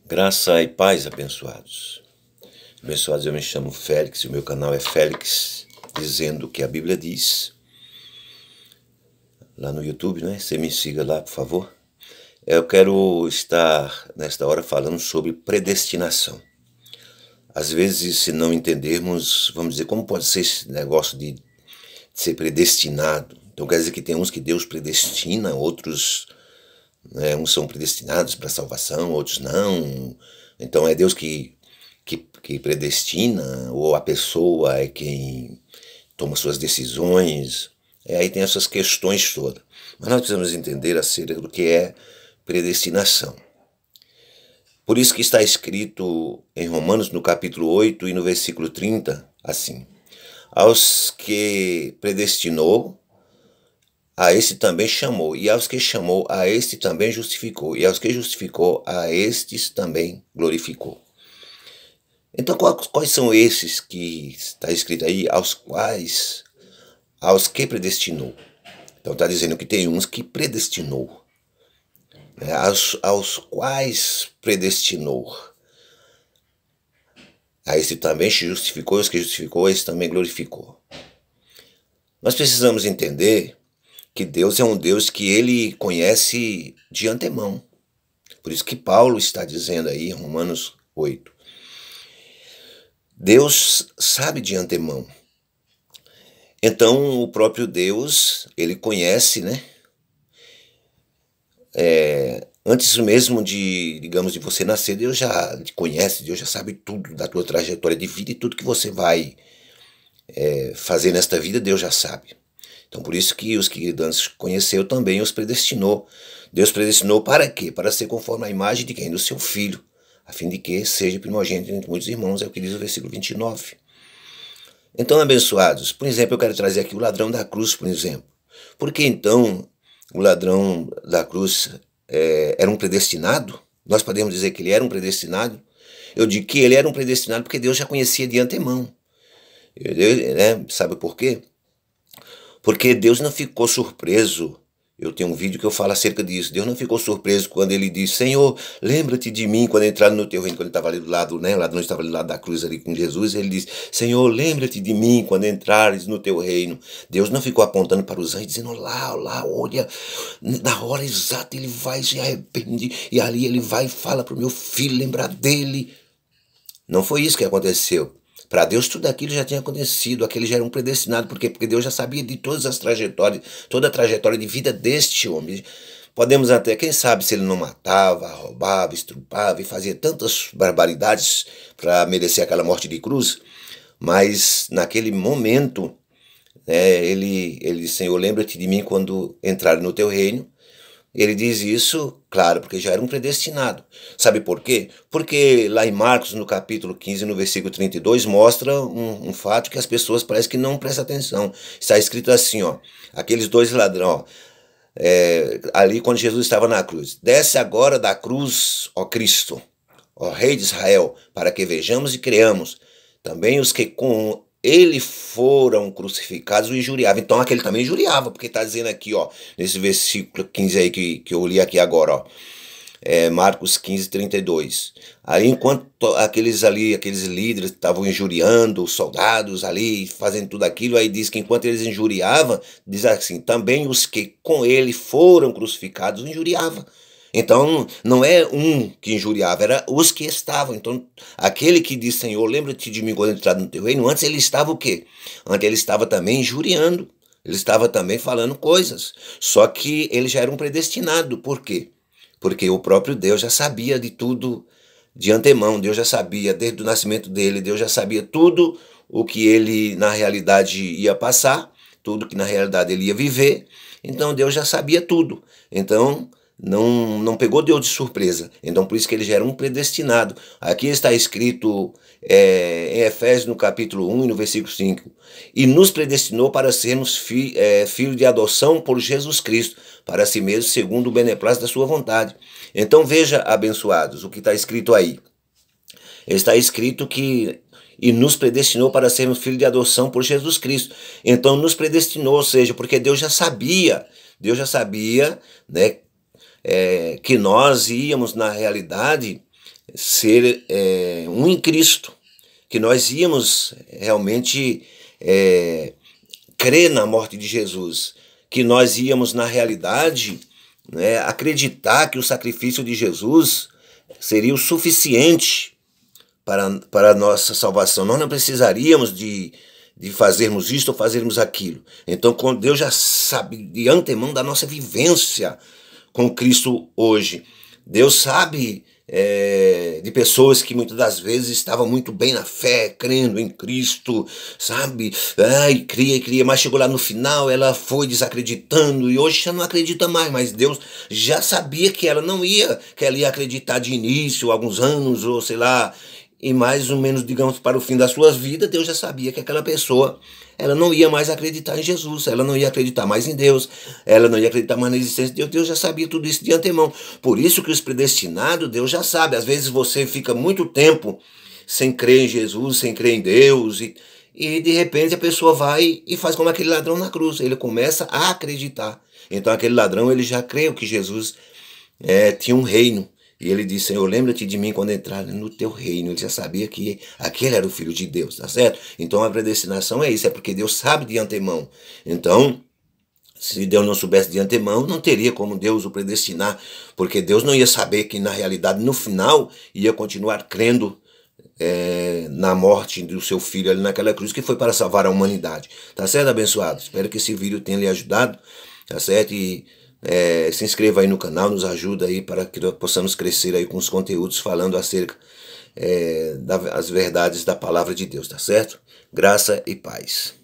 Graça e paz, abençoados. Abençoados, eu me chamo Félix e o meu canal é Félix Dizendo o que a Bíblia diz. Lá no YouTube, né? Você me siga lá, por favor. Eu quero estar, nesta hora, falando sobre predestinação. Às vezes, se não entendermos, vamos dizer, como pode ser esse negócio de ser predestinado? Então quer dizer que tem uns que Deus predestina, outros, né, uns são predestinados para a salvação, outros não. Então é Deus que predestina, ou a pessoa é quem toma suas decisões. Aí tem essas questões todas. Mas nós precisamos entender acerca do que é predestinação. Por isso que está escrito em Romanos, no capítulo 8 e no versículo 30, assim: aos que predestinou, a este também chamou, e aos que chamou, a este também justificou, e aos que justificou, a estes também glorificou. Então, quais são esses que está escrito aí, aos que predestinou? Então está dizendo que tem uns que predestinou, né? Aos quais predestinou. A esse também se justificou, os que justificou, a esse também glorificou. Nós precisamos entender que Deus é um Deus que ele conhece de antemão. Por isso que Paulo está dizendo aí em Romanos 8. Deus sabe de antemão. Então o próprio Deus, ele conhece, né? Antes mesmo de, digamos, de você nascer, Deus já te conhece, Deus já sabe tudo da tua trajetória de vida e tudo que você vai fazer nesta vida, Deus já sabe. Então por isso que os que antes conheceu também os predestinou. Deus predestinou para quê? Para ser conforme a imagem de quem? Do seu Filho, a fim de que seja primogênito entre muitos irmãos, é o que diz o versículo 29. Então, abençoados, por exemplo, eu quero trazer aqui o ladrão da cruz, por exemplo. Por que então o ladrão da cruz era um predestinado? Nós podemos dizer que ele era um predestinado? Eu digo que ele era um predestinado porque Deus já conhecia de antemão. Sabe por quê? Porque Deus não ficou surpreso. Eu tenho um vídeo que eu falo acerca disso. Deus não ficou surpreso quando ele disse: Senhor, lembra-te de mim, quando entraram no teu reino, quando ele estava ali do lado, né? O ladrão estava ali do lado da cruz ali com Jesus, ele disse: Senhor, lembra-te de mim quando entrares no teu reino. Deus não ficou apontando para os anjos, dizendo: lá, olha, na hora exata ele vai, se arrepende, e ali ele vai e fala para o meu filho lembrar dele. Não foi isso que aconteceu. Para Deus tudo aquilo já tinha acontecido, aquele já era um predestinado. Por quê? Porque Deus já sabia de todas as trajetórias, toda a trajetória de vida deste homem. Podemos até, quem sabe, se ele não matava, roubava, estrupava e fazia tantas barbaridades para merecer aquela morte de cruz, mas naquele momento, ele disse: Senhor, lembra-te de mim quando entrar no teu reino. Ele diz isso, claro, porque já era um predestinado. Sabe por quê? Porque lá em Marcos, no capítulo 15, no versículo 32, mostra um fato que as pessoas parecem que não prestam atenção. Está escrito assim, ó, aqueles dois ladrões, ali quando Jesus estava na cruz: desce agora da cruz, ó Cristo, ó Rei de Israel, para que vejamos e creamos. Também os que com ele foram crucificados o injuriavam. Então aquele também injuriava, porque está dizendo aqui, ó, nesse versículo 15 aí que eu li aqui agora, ó, Marcos 15, 32. Aí enquanto aqueles líderes estavam injuriando os soldados ali, fazendo tudo aquilo, aí diz que enquanto eles injuriavam, diz assim: também os que com ele foram crucificados o injuriavam. Então, não é um que injuriava, era os que estavam. Então, aquele que diz: Senhor, lembra-te de mim quando entrar no teu reino, antes ele estava o quê? Antes ele estava também injuriando, ele estava também falando coisas. Só que ele já era um predestinado. Por quê? Porque o próprio Deus já sabia de tudo de antemão. Deus já sabia desde o nascimento dele, Deus já sabia tudo o que ele na realidade ia passar, tudo que na realidade ele ia viver. Então, Deus já sabia tudo. Então, não pegou Deus de surpresa. Então por isso que ele já era um predestinado. Aqui está escrito em Efésios no capítulo 1 e no versículo 5: e nos predestinou para sermos filhos de adoção por Jesus Cristo, para si mesmo, segundo o beneplácito da sua vontade. Então veja, abençoados, o que está escrito aí. Está escrito que e nos predestinou para sermos filhos de adoção por Jesus Cristo. Então nos predestinou, ou seja, porque Deus já sabia, né, que nós íamos, na realidade, ser um em Cristo, que nós íamos realmente crer na morte de Jesus, que nós íamos na realidade, né, acreditar que o sacrifício de Jesus seria o suficiente para a nossa salvação. Nós não precisaríamos de fazermos isto ou fazermos aquilo. Então, quando Deus já sabe de antemão da nossa vivência com Cristo hoje. Deus sabe de pessoas que muitas das vezes estavam muito bem na fé, crendo em Cristo, sabe? Ai, cria, mas chegou lá no final, ela foi desacreditando e hoje já não acredita mais, mas Deus já sabia que ela não ia, que ela ia acreditar de início, alguns anos, ou sei lá, e mais ou menos, digamos, para o fim da sua vida, Deus já sabia que aquela pessoa, ela não ia mais acreditar em Jesus, ela não ia acreditar mais em Deus, ela não ia acreditar mais na existência de Deus. Deus já sabia tudo isso de antemão. Por isso que os predestinados, Deus já sabe. Às vezes você fica muito tempo sem crer em Jesus, sem crer em Deus, e de repente a pessoa vai e faz como aquele ladrão na cruz, ele começa a acreditar. Então aquele ladrão, ele já creu que Jesus tinha um reino. E ele disse: Senhor, lembra-te de mim quando entrar no teu reino. Ele já sabia que aquele era o Filho de Deus, tá certo? Então a predestinação é isso, é porque Deus sabe de antemão. Então, se Deus não soubesse de antemão, não teria como Deus o predestinar, porque Deus não ia saber que na realidade, no final, ia continuar crendo na morte do seu filho ali naquela cruz, que foi para salvar a humanidade. Tá certo, abençoado? Espero que esse vídeo tenha lhe ajudado, tá certo? E se inscreva aí no canal, nos ajuda aí para que possamos crescer aí com os conteúdos falando acerca das verdades da palavra de Deus, tá certo? Graça e paz.